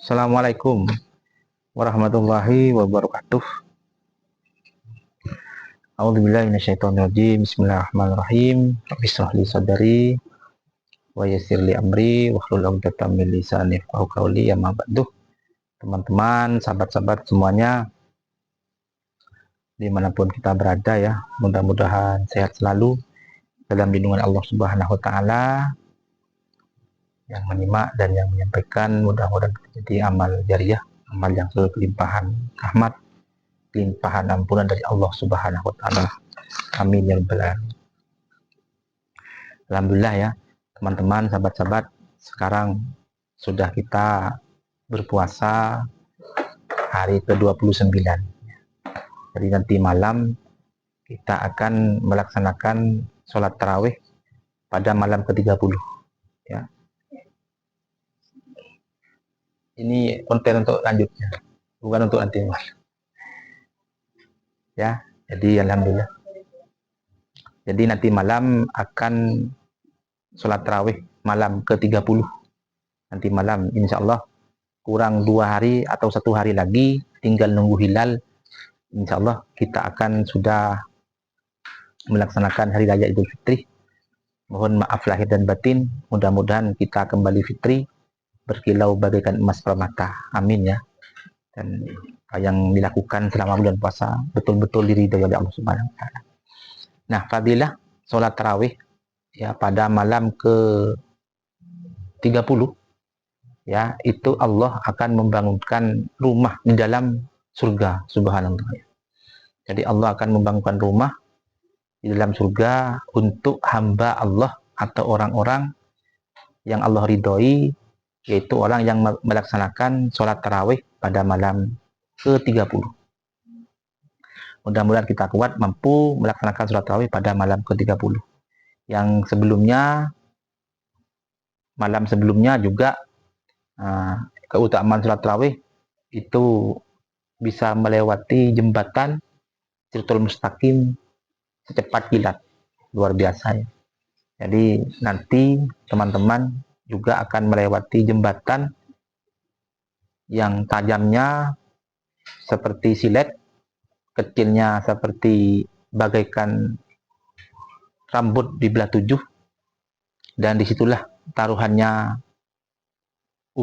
Assalamualaikum warahmatullahi wabarakatuh. A'udzubillahi minasyaitonirrajim. Bismillahirrahmanirrahim. Rabbi shrah li sadri wa yassir li amri wahlul 'uqdatam min lisani yafqahu qawli. Amma ba'du. Teman-teman, sahabat-sahabat semuanya, dimanapun kita berada ya, mudah-mudahan sehat selalu dalam lindungan Allah Subhanahu wa Ta'ala. Yang menyimak dan yang menyampaikan mudah-mudahan menjadi amal jariah, amal yang selalu kelimpahan rahmat, limpahan ampunan dari Allah Subhanahu wa Ta'ala. Amin ya rabbal alamin. Alhamdulillah ya, teman-teman, sahabat-sahabat, sekarang sudah kita berpuasa hari ke-29. Jadi nanti malam kita akan melaksanakan sholat tarawih pada malam ke-30 ya. Ini konten untuk lanjutnya, bukan untuk nanti ya. Jadi alhamdulillah. Jadi nanti malam akan sholat tarawih malam ke-30. Nanti malam insya Allah kurang 2 hari atau 1 hari lagi, tinggal nunggu hilal. Insya Allah kita akan sudah melaksanakan hari raya Idul Fitri. Mohon maaf lahir dan batin, mudah-mudahan kita kembali fitri berkilau bagaikan emas permata. Amin ya. Dan yang dilakukan selama bulan puasa betul-betul diridhoi oleh Allah Subhanahu wa Ta'ala. Nah, fadilah sholat tarawih ya pada malam ke-30 ya, itu Allah akan membangunkan rumah di dalam surga, subhanallah. Jadi Allah akan membangunkan rumah di dalam surga untuk hamba Allah atau orang-orang yang Allah ridhoi, yaitu orang yang melaksanakan sholat tarawih pada malam ke-30. Mudah-mudahan kita kuat mampu melaksanakan sholat tarawih pada malam ke-30. Yang sebelumnya, malam sebelumnya juga keutamaan sholat tarawih itu bisa melewati jembatan Siratal Mustaqim secepat kilat. Luar biasa ya. Jadi nanti teman-teman juga akan melewati jembatan yang tajamnya seperti silet, kecilnya seperti bagaikan rambut di belah 7, dan disitulah taruhannya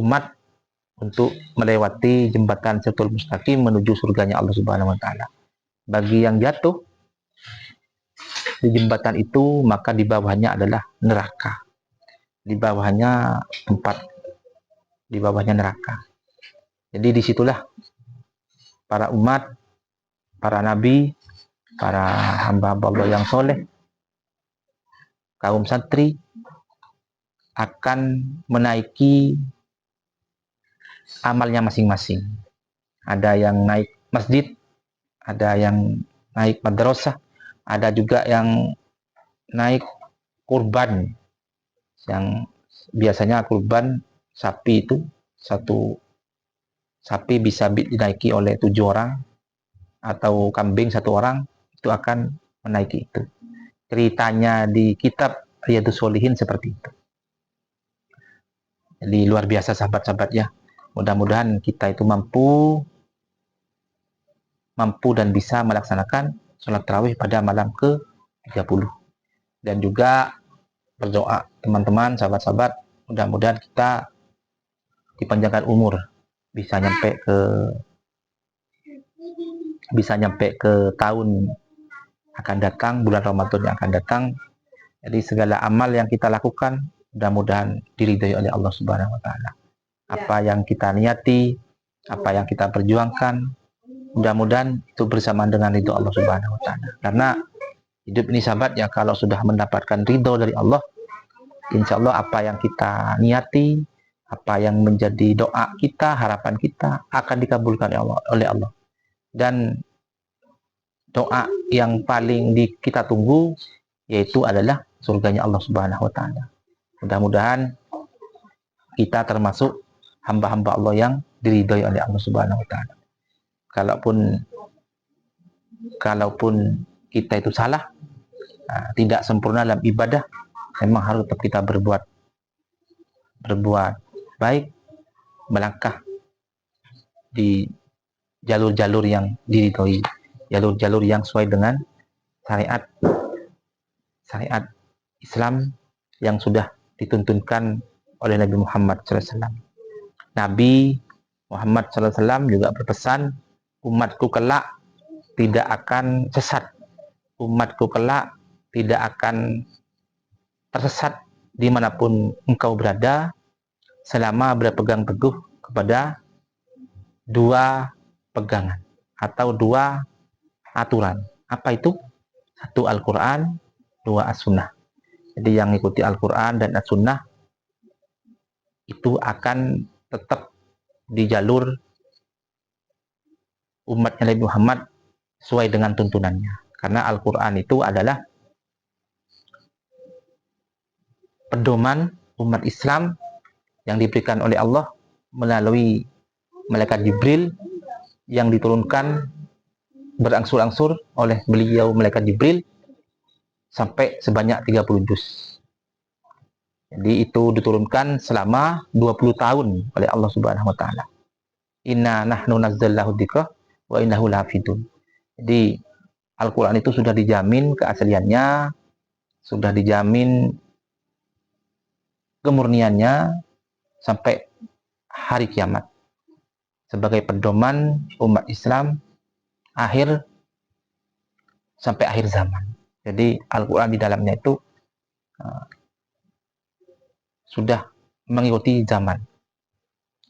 umat untuk melewati jembatan Siratal Mustaqim menuju surganya Allah Subhanahu wa Ta'ala. Bagi yang jatuh di jembatan itu, maka di bawahnya adalah neraka. Di bawahnya neraka. Jadi disitulah para umat, para nabi, para hamba-hamba Allah yang soleh, kaum santri akan menaiki amalnya masing-masing. Ada yang naik masjid, ada yang naik madrasah, ada juga yang naik kurban. Yang biasanya kurban sapi itu, satu sapi bisa dinaiki oleh 7 orang, atau kambing 1 orang, itu akan menaiki itu. Ceritanya di kitab Riyadhus Shalihin seperti itu. Jadi luar biasa sahabat-sahabat ya. Mudah-mudahan kita itu mampu dan bisa melaksanakan sholat tarawih pada malam ke-30. Dan juga berdoa teman-teman, sahabat-sahabat, mudah-mudahan kita dipanjangkan umur, bisa nyampe ke tahun akan datang, bulan Ramadan yang akan datang. Jadi segala amal yang kita lakukan mudah-mudahan diridhoi oleh Allah Subhanahu wa Ta'ala. Apa yang kita niati, apa yang kita perjuangkan, mudah-mudahan itu bersamaan dengan ridho Allah Subhanahu wa Ta'ala. Karena hidup ini sahabat ya, kalau sudah mendapatkan ridho dari Allah, insya Allah apa yang kita niati, apa yang menjadi doa kita, harapan kita akan dikabulkan oleh Allah. Dan doa yang paling kita tunggu yaitu adalah surganya Allah Subhanahu wa Ta'ala. Mudah-mudahan kita termasuk hamba-hamba Allah yang diridhoi oleh Allah Subhanahu wa Ta'ala. Kalaupun kita itu salah, tidak sempurna dalam ibadah, memang harus tetap kita berbuat baik, melangkah di jalur-jalur yang diridhoi, jalur-jalur yang sesuai dengan syariat Islam yang sudah dituntunkan oleh Nabi Muhammad SAW. Nabi Muhammad SAW juga berpesan, umatku kelak tidak akan sesat, umatku kelak tidak akan tersesat dimanapun engkau berada, selama berpegang teguh kepada dua pegangan atau dua aturan. Apa itu? Satu Al-Quran, dua As-Sunnah. Jadi yang mengikuti Al-Quran dan As-Sunnah itu akan tetap di jalur umatnya Nabi Muhammad sesuai dengan tuntunannya. Karena Al-Quran itu adalah pedoman umat Islam yang diberikan oleh Allah melalui malaikat Jibril yang diturunkan berangsur-angsur oleh beliau malaikat Jibril sampai sebanyak 30 juz. Jadi itu diturunkan selama 20 tahun oleh Allah Subhanahu wa taala. Inna nahnu nazzalnahu dzikra wa innahu lahafidun. Jadi Al-Qur'an itu sudah dijamin keasliannya, sudah dijamin kemurniannya sampai hari kiamat sebagai pedoman umat Islam sampai akhir zaman. Jadi Al-Quran di dalamnya itu sudah mengikuti zaman.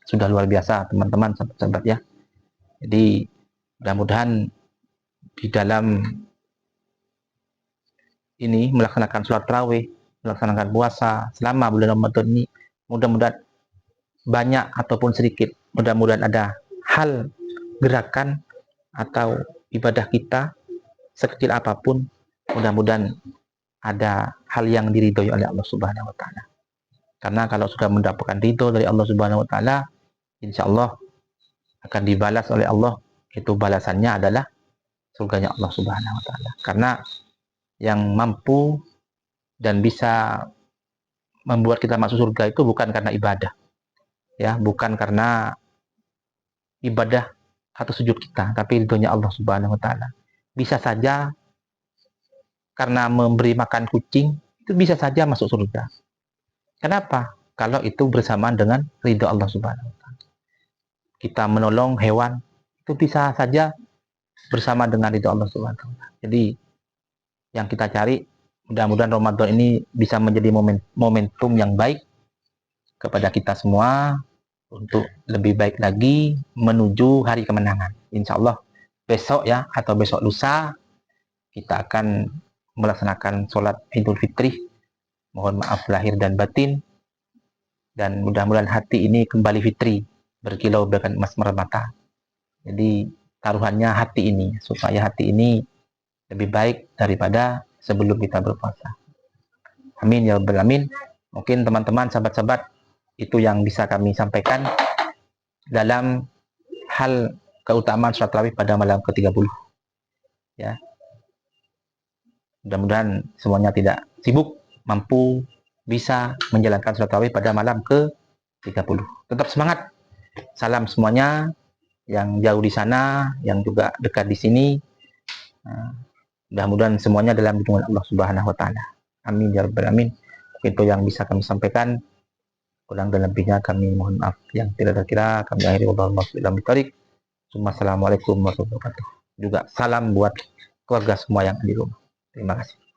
Sudah luar biasa teman-teman, sahabat-sahabat ya. Jadi mudah-mudahan di dalam ini melaksanakan sholat tarawih, melaksanakan puasa selama bulan Ramadan ini, mudah-mudahan banyak ataupun sedikit, mudah-mudahan ada hal gerakan atau ibadah kita sekecil apapun, mudah-mudahan ada hal yang diridhoi oleh Allah Subhanahu wa taala. Karena kalau sudah mendapatkan ridho dari Allah Subhanahu wa taala, insya Allah akan dibalas oleh Allah. Itu balasannya adalah surganya Allah Subhanahu wa taala. Karena yang mampu dan bisa membuat kita masuk surga itu bukan karena ibadah. Ya, bukan karena ibadah atau sujud kita, tapi ridhonya Allah Subhanahu wa taala. Bisa saja karena memberi makan kucing, itu bisa saja masuk surga. Kenapa? Kalau itu bersamaan dengan ridho Allah Subhanahu wa taala. Kita menolong hewan, itu bisa saja bersama dengan ridho Allah Subhanahu wa taala. Jadi yang kita cari, mudah-mudahan Ramadan ini bisa menjadi momentum yang baik kepada kita semua untuk lebih baik lagi menuju hari kemenangan. Insya Allah besok ya, atau besok lusa kita akan melaksanakan sholat Idul Fitri. Mohon maaf lahir dan batin, dan mudah-mudahan hati ini kembali fitri, berkilau bagaikan emas mermata. Jadi taruhannya hati ini, supaya hati ini lebih baik daripada sebelum kita berpuasa. Amin ya rabbal alamin. Mungkin teman-teman, sahabat-sahabat, itu yang bisa kami sampaikan dalam hal keutamaan sholat tarawih pada malam ke-30. Ya. Mudah-mudahan semuanya tidak sibuk, mampu bisa menjalankan sholat tarawih pada malam ke-30. Tetap semangat. Salam semuanya yang jauh di sana, yang juga dekat di sini. Mudah-mudahan semuanya dalam lindungan Allah Subhanahu wa taala. Amin ya rabbal alamin. Itu yang bisa kami sampaikan. Kurang dan lebihnya kami mohon maaf. Yang tidak terkira kami akhiri wabillahi taufiq. Assalamualaikum warahmatullahi wabarakatuh. Juga salam buat keluarga semua yang di rumah. Terima kasih.